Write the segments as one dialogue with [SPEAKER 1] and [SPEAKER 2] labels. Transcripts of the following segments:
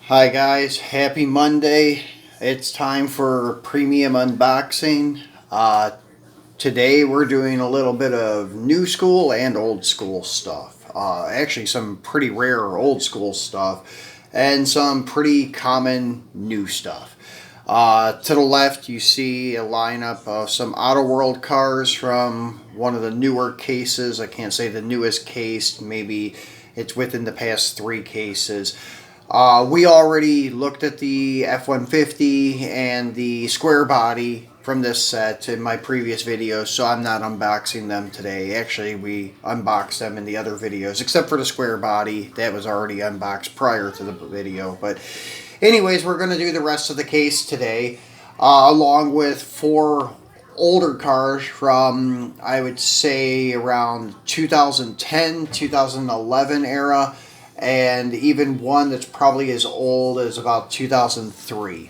[SPEAKER 1] Hi guys, happy Monday. It's time for premium unboxing. Today we're doing a little bit of new school and old school stuff. Actually some pretty rare old school stuff and some pretty common new stuff. To the left you see a lineup of some Autoworld cars from one of the newer cases. I can't say the newest case, maybe it's within the past 3 cases. We already looked at the F-150 and the square body from this set in my previous videos, so I'm not unboxing them today. Actually, we unboxed them in the other videos, except for the square body. That was already unboxed prior to the video. But anyways, we're going to do the rest of the case today, along with 4 older cars from, I would say, around 2010, 2011 era, and even one that's probably as old as about 2003.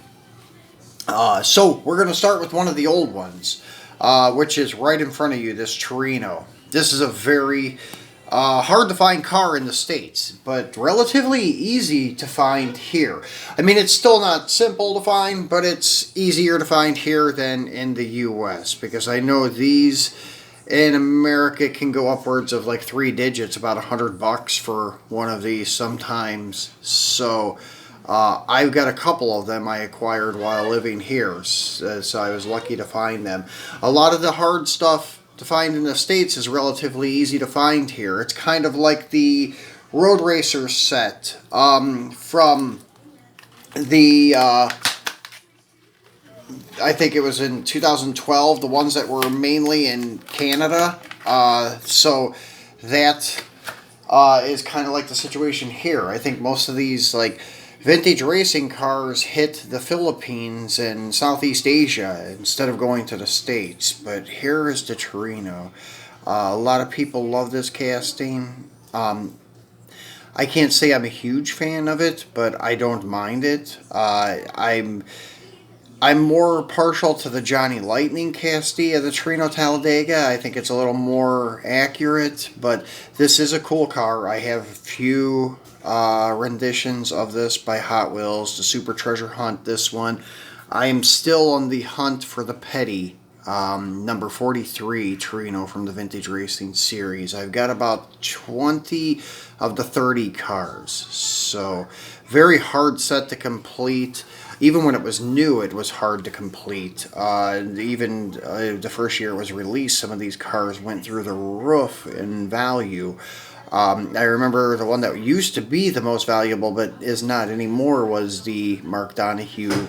[SPEAKER 1] So we're going to start with one of the old ones, which is right in front of you, this Torino. This is a very hard to find car in the States, but relatively easy to find here. I mean, it's still not simple to find, but it's easier to find here than in the US, because I know these in America can go upwards of like 3 digits, about $100 for one of these sometimes. So I've got a couple of them I acquired while living here, so I was lucky to find them. A lot of the hard stuff to find in the States is relatively easy to find here. It's kind of like the Road Racer set from the I think it was in 2012, the ones that were mainly in Canada. So that is kind of like the situation here. I think most of these like vintage racing cars hit the Philippines and Southeast Asia instead of going to the States. But here is the Torino. A lot of people love this casting. I can't say I'm a huge fan of it, but I don't mind it. I'm more partial to the Johnny Lightning casting of the Torino Talladega. I think it's a little more accurate, but this is a cool car. I have a few renditions of this by Hot Wheels, the Super Treasure Hunt, this one. I am still on the hunt for the Petty, number 43 Torino from the Vintage Racing series. I've got about 20 of the 30 cars, so very hard set to complete. Even when it was new, it was hard to complete. Even the first year it was released, some of these cars went through the roof in value. I remember the one that used to be the most valuable, but is not anymore, was the Mark Donahue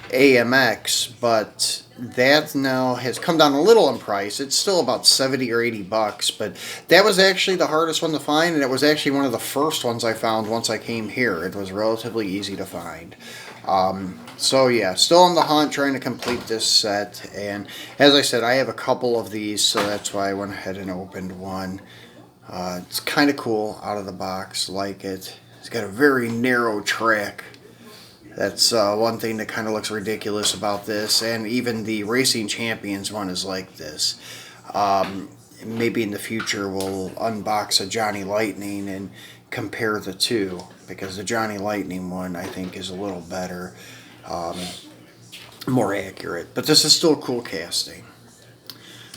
[SPEAKER 1] AMX, but that now has come down a little in price. It's still about $70 or $80, but that was actually the hardest one to find, and it was actually one of the first ones I found once I came here. It was relatively easy to find. So yeah, still on the hunt, trying to complete this set, and as I said, I have a couple of these, so that's why I went ahead and opened one. It's kind of cool out of the box, like it. It's got a very narrow track. That's one thing that kind of looks ridiculous about this, and even the Racing Champions one is like this. Maybe in the future we'll unbox a Johnny Lightning and compare the two, because the Johnny Lightning one I think is a little better, more accurate. But this is still a cool casting.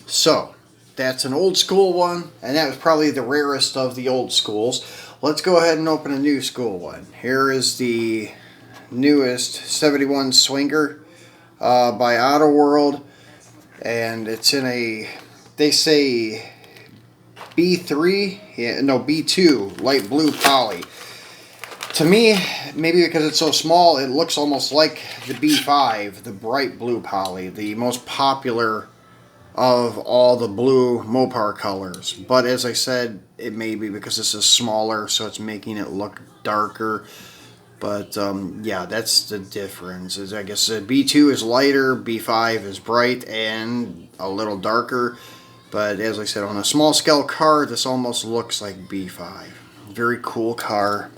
[SPEAKER 1] So that's an old school one, and that was probably the rarest of the old schools. Let's go ahead and open a new school one. Here is the newest 71 Swinger by Autoworld, and it's in a, they say B3, yeah, no, B2 light blue poly. To me, maybe because it's so small, it looks almost like the B5, the bright blue poly, the most popular of all the blue Mopar colors. But as I said, it may be because this is smaller, so it's making it look darker. But yeah, that's the difference. Is I guess B2 is lighter, B5 is bright and a little darker. But as I said, on a small scale car, this almost looks like B5. Very cool car.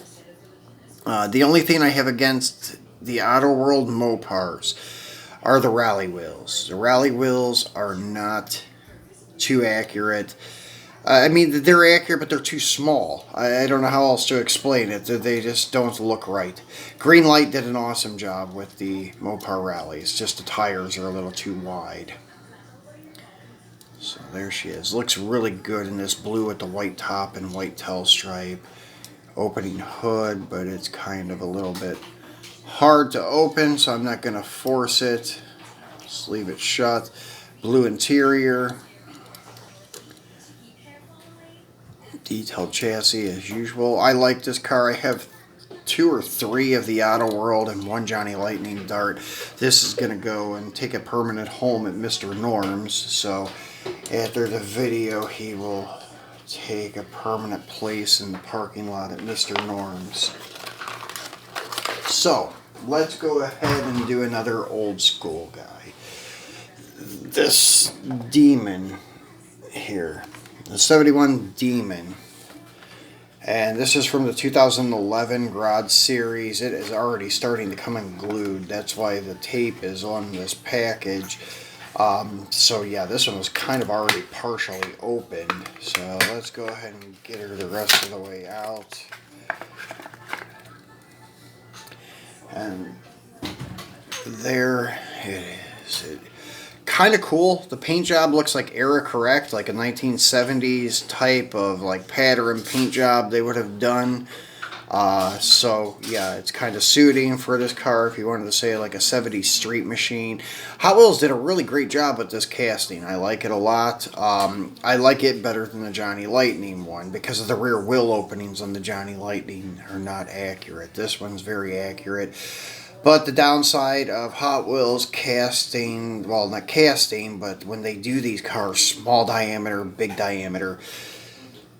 [SPEAKER 1] The only thing I have against the Autoworld Mopars are the rally wheels. The rally wheels are not too accurate. I mean, they're accurate, but they're too small. I don't know how else to explain it. They just don't look right. Greenlight did an awesome job with the Mopar rallies. Just the tires are a little too wide. So there she is. Looks really good in this blue with the white top and white tail stripe. Opening hood, but it's kind of a little bit hard to open, so I'm not going to force it. Just leave it shut. Blue interior. Detailed chassis as usual. I like this car. I have 2 or 3 of the Autoworld and 1 Johnny Lightning Dart. This is going to go and take a permanent home at Mr. Norm's. So after the video, he will take a permanent place in the parking lot at Mr. Norm's. So let's go ahead and do another old school guy. This Demon here. The 71 Demon, and this is from the 2011 Garage Series. It is already starting to come unglued. That's why the tape is on this package. So yeah, this one was kind of already partially opened. So let's go ahead and get her the rest of the way out. And there it is. Kind of cool. The paint job looks like era correct, like a 1970s type of like pattern paint job they would have done. So yeah, it's kind of suiting for this car if you wanted to say like a 70s street machine. Hot Wheels did a really great job with this casting. I like it a lot. I like it better than the Johnny Lightning one because of the rear wheel openings on the Johnny Lightning are not accurate. This one's very accurate. But the downside of Hot Wheels casting, well, not casting, but when they do these cars, small diameter, big diameter,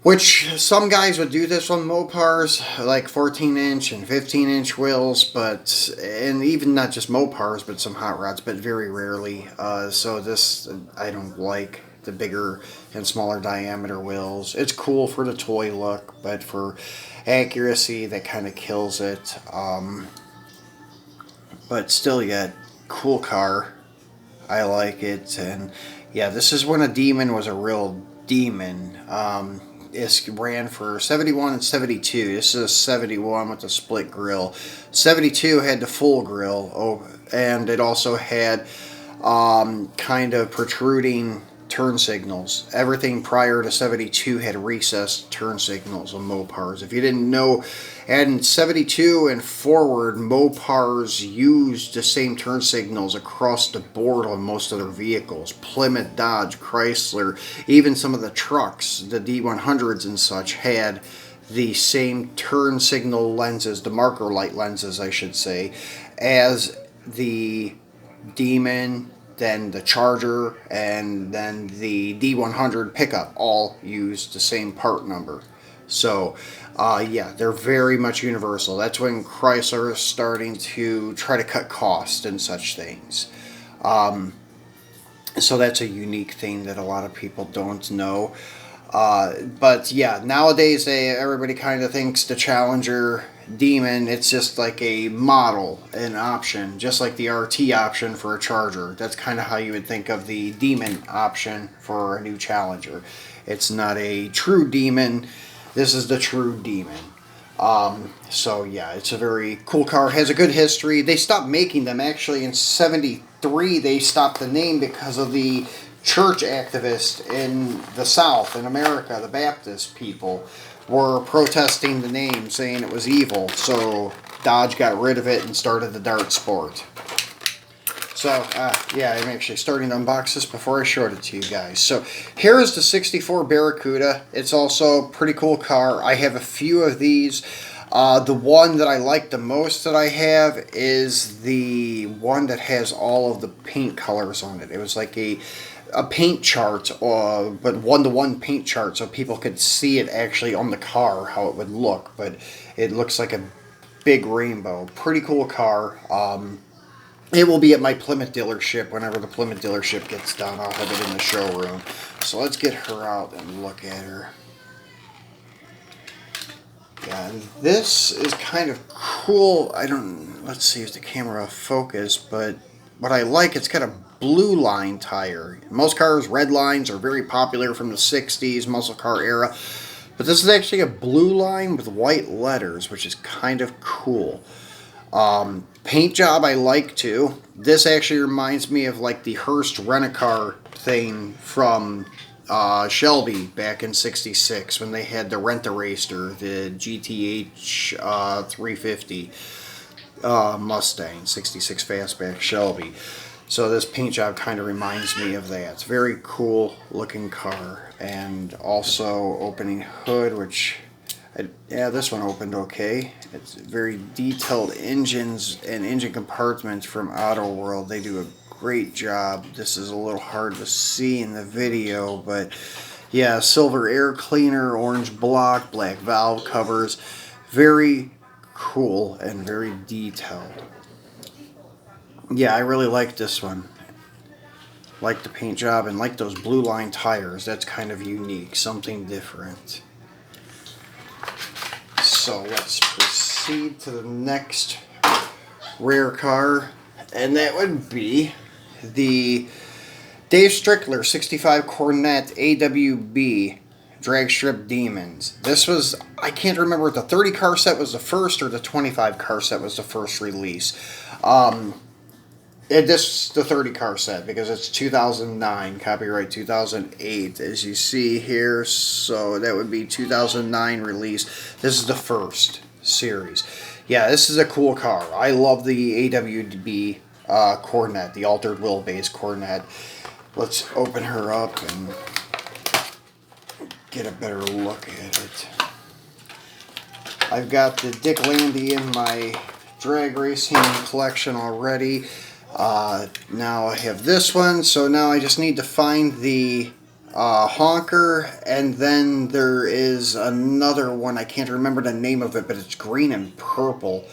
[SPEAKER 1] which some guys would do this on Mopars, like 14-inch and 15-inch wheels, but, and even not just Mopars, but some hot rods, but very rarely. So this, I don't like the bigger and smaller diameter wheels. It's cool for the toy look, but for accuracy, that kind of kills it. But still yet, cool car. I like it. And yeah, this is when a Demon was a real demon. It ran for 71 and 72. This is a 71 with the split grill. 72 had the full grill. And it also had kind of protruding turn signals. Everything prior to 72 had recessed turn signals on Mopars. If you didn't know, and 72 and forward, Mopars used the same turn signals across the board on most of their vehicles. Plymouth, Dodge, Chrysler, even some of the trucks, the D100s and such, had the same turn signal lenses, the marker light lenses, I should say, as the Demon, then the Charger, and then the D100 pickup all used the same part number. So, yeah, they're very much universal. That's when Chrysler is starting to try to cut costs and such things. So that's a unique thing that a lot of people don't know. But yeah, nowadays everybody kind of thinks the Challenger Demon, it's just like a model, an option, just like the RT option for a Charger. That's kind of how you would think of the Demon option for a new Challenger. It's not a true Demon. This is the true Demon. So yeah, it's a very cool car. Has a good history. They stopped making them actually in 73. They stopped the name because of the church activists in the South, in America, the Baptist people, were protesting the name, saying it was evil. So Dodge got rid of it and started the Dart Sport. So, yeah, I'm actually starting to unbox this before I showed it to you guys. So, here is the 64 Barracuda. It's also a pretty cool car. I have a few of these. The one that I like the most that I have is the one that has all of the paint colors on it. It was like a paint chart, but one-to-one paint chart, so people could see it actually on the car, how it would look. But it looks like a big rainbow. Pretty cool car. It will be at my Plymouth dealership. Whenever the Plymouth dealership gets done, I'll have it in the showroom. So let's get her out and look at her. Yeah, and this is kind of cool. Let's see if the camera focus, but what I like, it's got a blue line tire. Most cars, red lines are very popular from the 60s, muscle car era. But this is actually a blue line with white letters, which is kind of cool. Paint job I like too. This actually reminds me of like the Hearst Rent-A-Car thing from Shelby back in '66 when they had the Rent-A-Racer, the GTH 350 Mustang, '66 Fastback Shelby. So this paint job kind of reminds me of that. It's a very cool looking car. And also opening hood, which, yeah, this one opened okay. It's very detailed engines and engine compartments from Autoworld. They do a great job. This is a little hard to see in the video, but yeah, silver air cleaner, orange block, black valve covers. Very cool and very detailed. Yeah, I really like this one. Like the paint job and like those blue line tires. That's kind of unique, something different. So let's proceed to the next rare car, and that would be the Dave Strickler 65 Corvette AWB Dragstrip Demons. This was, I can't remember if the 30 car set was the first or the 25 car set was the first release. This is the 30 car set because it's 2009, copyright 2008, as you see here. So that would be 2009 release. This is the first series. Yeah, this is a cool car. I love the AWB Corvette, the altered wheelbase Corvette. Let's open her up and get a better look at it. I've got the Dick Landy in my drag racing collection already. Now I have this one, so now I just need to find the honker, and then there is another one. I can't remember the name of it, but it's green and purple.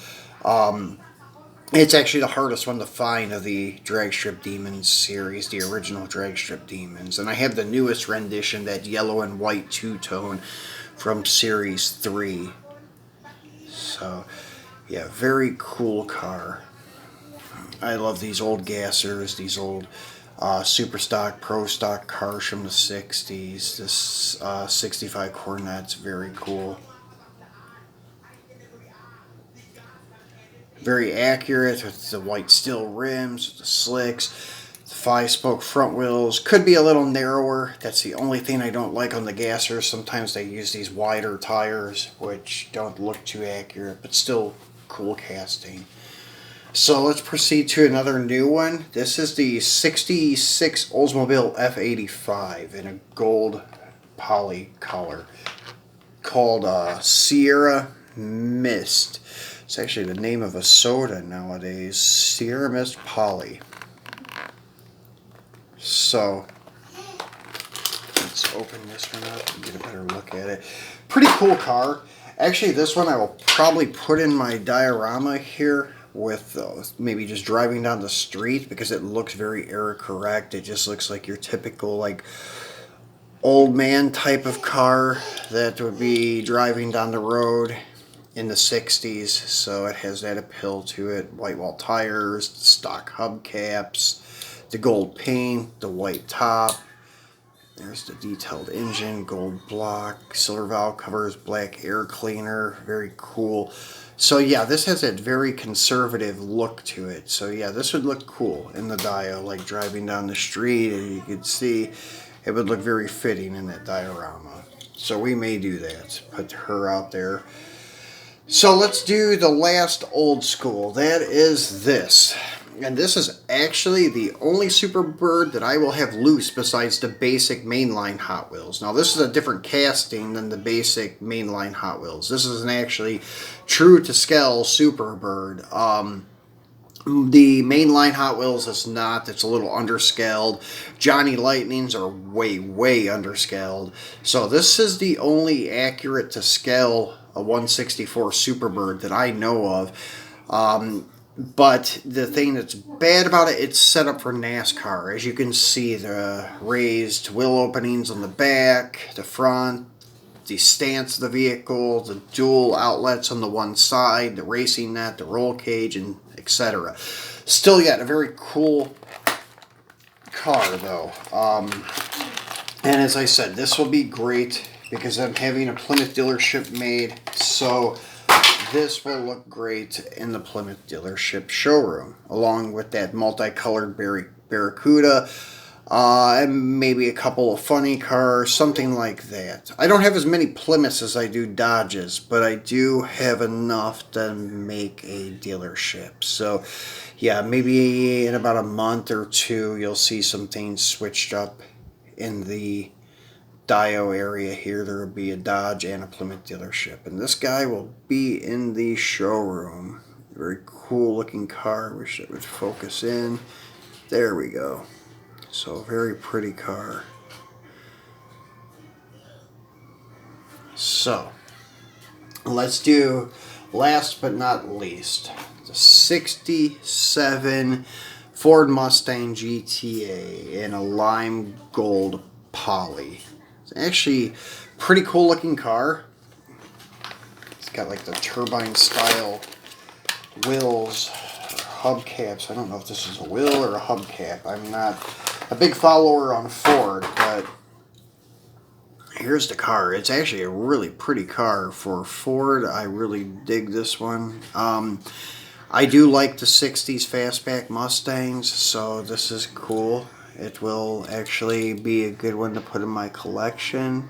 [SPEAKER 1] It's actually the hardest one to find of the Dragstrip Demons series, the original Dragstrip Demons. And I have the newest rendition, that yellow and white two-tone from Series 3. So, yeah, very cool car. I love these old gassers, these old super stock, pro stock cars from the 60s. This 65 Corvette's very cool. Very accurate with the white steel rims, with the slicks, the 5-spoke front wheels. Could be a little narrower. That's the only thing I don't like on the gassers. Sometimes they use these wider tires, which don't look too accurate, but still cool casting. So let's proceed to another new one. This is the 66 Oldsmobile F85 in a gold poly color called Sierra Mist. It's actually the name of a soda nowadays, Sierra Mist Poly. So let's open this one up and get a better look at it. Pretty cool car. Actually, this one I will probably put in my diorama here with maybe just driving down the street, because it looks very error correct. It just looks like your typical like old man type of car that would be driving down the road in the 60s. So it has that appeal to it. White wall tires, stock hubcaps, the gold paint, the white top. There's the detailed engine, gold block, silver valve covers, black air cleaner. Very cool. So yeah, this has a very conservative look to it. So yeah, this would look cool in the dio, like driving down the street, and you could see it would look very fitting in that diorama. So we may do that, put her out there. So let's do the last old school. That is this. And this is actually the only Superbird that I will have loose besides the basic mainline Hot Wheels. Now this is a different casting than the basic mainline Hot Wheels. This is an actually true to scale Superbird. The mainline Hot Wheels is not. It's a little underscaled. Johnny Lightnings are way, way underscaled. So this is the only accurate to scale a 164 Superbird that I know of. But the thing that's bad about it, it's set up for NASCAR. As you can see, the raised wheel openings on the back, the front, the stance of the vehicle, the dual outlets on the one side, the racing net, the roll cage, and etc. Still yet a very cool car though. And as I said, this will be great because I'm having a Plymouth dealership made, so this will look great in the Plymouth dealership showroom, along with that multicolored Barracuda, and maybe a couple of funny cars, something like that. I don't have as many Plymouths as I do Dodges, but I do have enough to make a dealership. So yeah, maybe in about a month or two, you'll see some things switched up in the Dio area here. There will be a Dodge and a Plymouth dealership, and this guy will be in the showroom. Very cool looking car. Wish it would focus in. There we go. So very pretty car. So let's do, last but not least, the 67 Ford Mustang GTA in a lime gold poly. It's actually a pretty cool looking car. It's got like the turbine style wheels, hubcaps. I don't know if this is a wheel or a hubcap. I'm not a big follower on Ford, but here's the car. It's actually a really pretty car for Ford. I really dig this one. I do like the 60s fastback Mustangs, so this is cool. It will actually be a good one to put in my collection.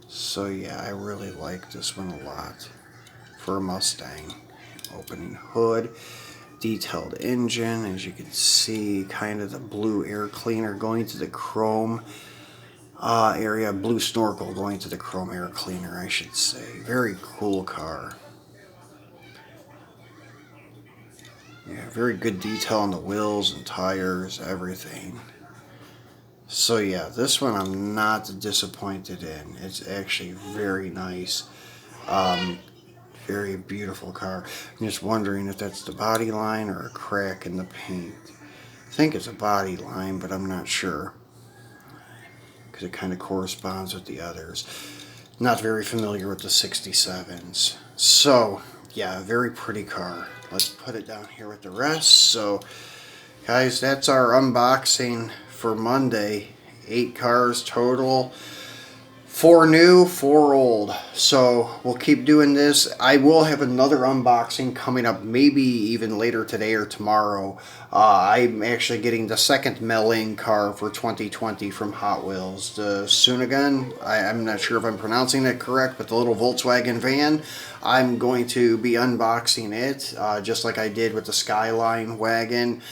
[SPEAKER 1] So yeah, I really like this one a lot for a Mustang. Opening hood, detailed engine, as you can see, kind of the blue air cleaner going to the chrome area, blue snorkel going to the chrome air cleaner, I should say. Very cool car. Yeah, very good detail on the wheels and tires, everything. So yeah, this one I'm not disappointed in. It's actually very nice. Very beautiful car. I'm just wondering if that's the body line or a crack in the paint. I think it's a body line, but I'm not sure, because it kind of corresponds with the others. Not very familiar with the 67s. So yeah, very pretty car. Let's put it down here with the rest. So guys, that's our unboxing for Monday. 8 cars total. 4 new, 4 old. So we'll keep doing this. I will have another unboxing coming up, maybe even later today or tomorrow. I'm actually getting the second mail-in car for 2020 from Hot Wheels. The Sunagun, I'm not sure if I'm pronouncing it correct, but the little Volkswagen van, I'm going to be unboxing it, just like I did with the Skyline wagon.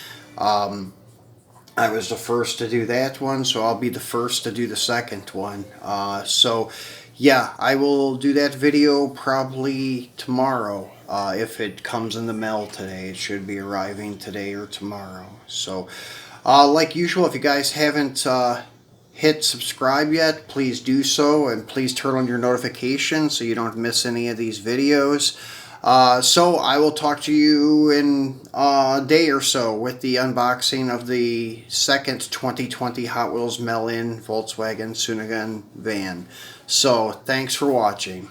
[SPEAKER 1] I was the first to do that one, so I'll be the first to do the second one. So yeah, I will do that video probably tomorrow. If it comes in the mail today, it should be arriving today or tomorrow. So like usual, if you guys haven't hit subscribe yet, please do so, and please turn on your notifications so you don't miss any of these videos. So I will talk to you in a day or so with the unboxing of the second 2020 Hot Wheels mail-in Volkswagen Sunagun van. So thanks for watching.